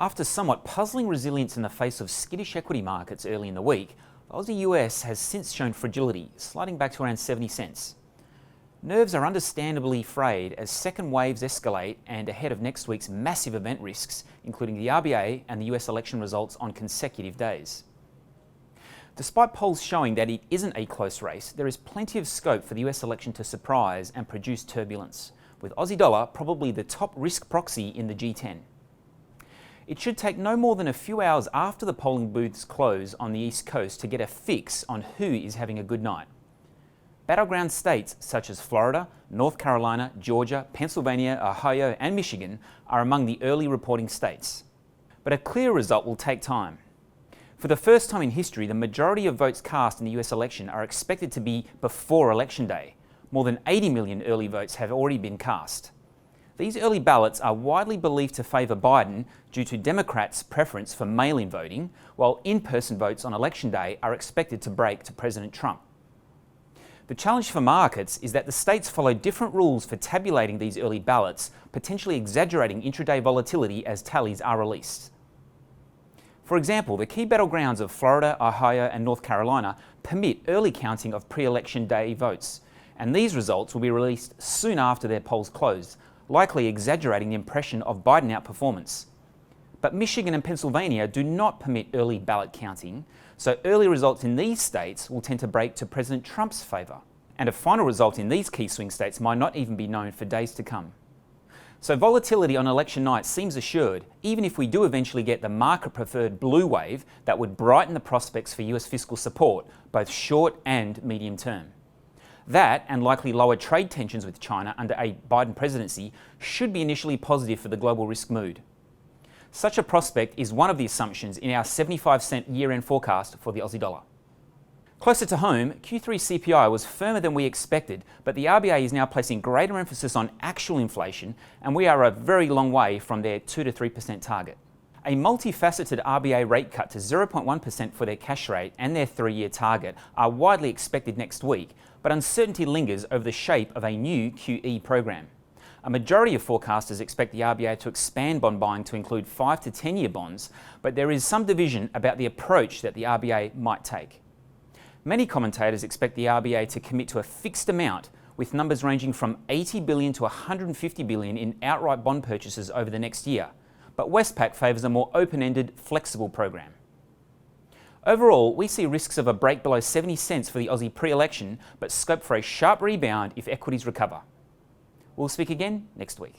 After somewhat puzzling resilience in the face of skittish equity markets early in the week, the AUD US has since shown fragility, sliding back to around 70 cents. Nerves are understandably frayed as second waves escalate and ahead of next week's massive event risks, including the RBA and the US election results on consecutive days. Despite polls showing that it isn't a close race, there is plenty of scope for the US election to surprise and produce turbulence, with Aussie dollar probably the top risk proxy in the G10. It should take no more than a few hours after the polling booths close on the East Coast to get a fix on who is having a good night. Battleground states such as Florida, North Carolina, Georgia, Pennsylvania, Ohio and Michigan are among the early reporting states. But a clear result will take time. For the first time in history, the majority of votes cast in the US election are expected to be before Election Day. More than 80 million early votes have already been cast. These early ballots are widely believed to favour Biden due to Democrats' preference for mail-in voting, while in-person votes on Election Day are expected to break to President Trump. The challenge for markets is that the states follow different rules for tabulating these early ballots, potentially exaggerating intraday volatility as tallies are released. For example, the key battlegrounds of Florida, Ohio and North Carolina permit early counting of pre-election day votes, and these results will be released soon after their polls close, likely exaggerating the impression of Biden outperformance. But Michigan and Pennsylvania do not permit early ballot counting, so early results in these states will tend to break to President Trump's favour. And a final result in these key swing states might not even be known for days to come. So volatility on election night seems assured, even if we do eventually get the market-preferred blue wave that would brighten the prospects for US fiscal support, both short and medium term. That, and likely lower trade tensions with China under a Biden presidency, should be initially positive for the global risk mood. Such a prospect is one of the assumptions in our 75-cent year-end forecast for the Aussie dollar. Closer to home, Q3 CPI was firmer than we expected, but the RBA is now placing greater emphasis on actual inflation, and we are a very long way from their 2 to 3% target. A multifaceted RBA rate cut to 0.1% for their cash rate and their 3-year target are widely expected next week, but uncertainty lingers over the shape of a new QE program. A majority of forecasters expect the RBA to expand bond buying to include 5 to 10-year bonds, but there is some division about the approach that the RBA might take. Many commentators expect the RBA to commit to a fixed amount, with numbers ranging from $80 billion to $150 billion in outright bond purchases over the next year. But Westpac favours a more open-ended, flexible program. Overall, we see risks of a break below 70 cents for the Aussie pre-election, but scope for a sharp rebound if equities recover. We'll speak again next week.